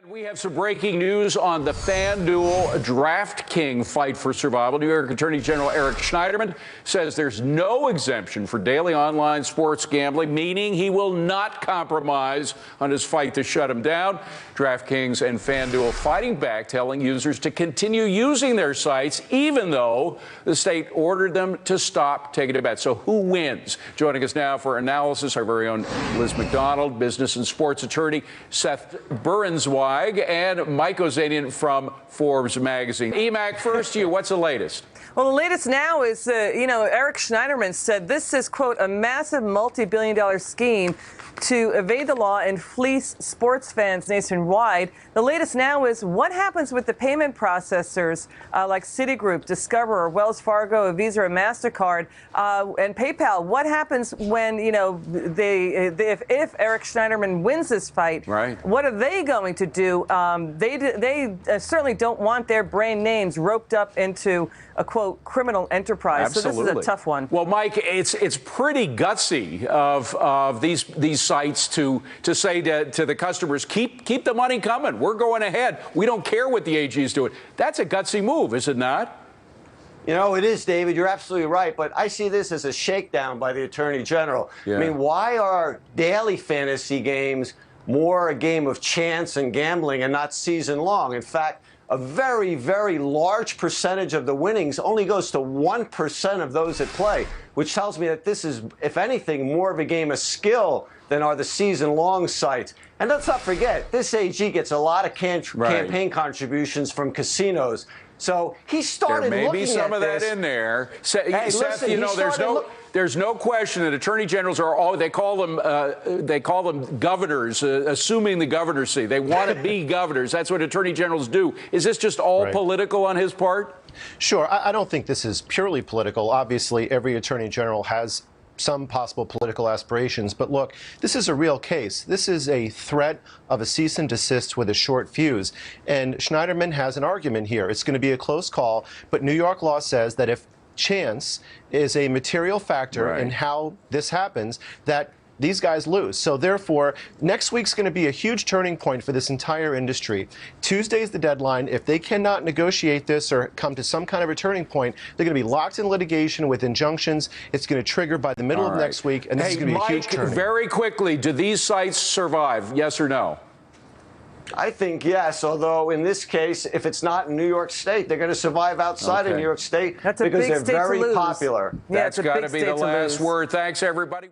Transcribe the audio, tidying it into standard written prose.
We have some breaking news on the FanDuel DraftKings fight for survival. New York Attorney General Eric Schneiderman says there's no exemption for daily online sports gambling, meaning he will not compromise on his fight to shut him down. DraftKings and FanDuel fighting back, telling users to continue using their sites, even though the state ordered them to stop taking a bet. So who wins? Joining us now for analysis, our very own Liz McDonald, business and sports attorney Seth Berenzweig, and Mike Ozanian from Forbes magazine. EMAC, first to you, what's the latest? Well, the latest now is, Eric Schneiderman said this is, quote, a massive multi-billion-dollar scheme to evade the law and fleece sports fans nationwide. The latest now is what happens with the payment processors like Citigroup, Discover, Wells Fargo, Visa, or MasterCard, and PayPal. What happens when, if Eric Schneiderman wins this fight? Right. What are they going to do? They certainly don't want their brand names roped up into a, quote, criminal enterprise. Absolutely. So this is a tough one. Well, Mike, it's pretty gutsy of these sites to say to the customers, keep the money coming. We're going ahead. We don't care what the AG is doing. That's a gutsy move, is it not? You know, it is, David. You're absolutely right. But I see this as a shakedown by the Attorney General. Yeah. I mean, why are daily fantasy games more a game of chance and gambling and not season long? In fact, a very, very large percentage of the winnings only goes to 1% of those that play, which tells me that this is, if anything, more of a game of skill than are the season-long sites. And let's not forget, this AG gets a lot of campaign contributions from casinos. So he started looking at this. There may be some of that in there. Seth, listen, you know, there's no question that attorney generals are all, they call them governors, assuming the governorcy. They want to be governors. That's what attorney generals do. Is this just all political on his part? Sure. I don't think this is purely political. Obviously, every attorney general has some possible political aspirations. But look, this is a real case. This is a threat of a cease and desist with a short fuse. And Schneiderman has an argument here. It's going to be a close call, but New York law says that if chance is a material factor in how this happens, that these guys lose. So therefore, next week's going to be a huge turning point for this entire industry. Tuesday's the deadline. If they cannot negotiate this or come to some kind of a turning point, they're going to be locked in litigation with injunctions. It's going to trigger by the middle of next week, and this is going to be a huge turning. Very quickly, do these sites survive? Yes or no? I think yes, although in this case, if it's not in New York State, they're going to survive outside of New York State because they're very popular. That's got to be the last word. Thanks, everybody.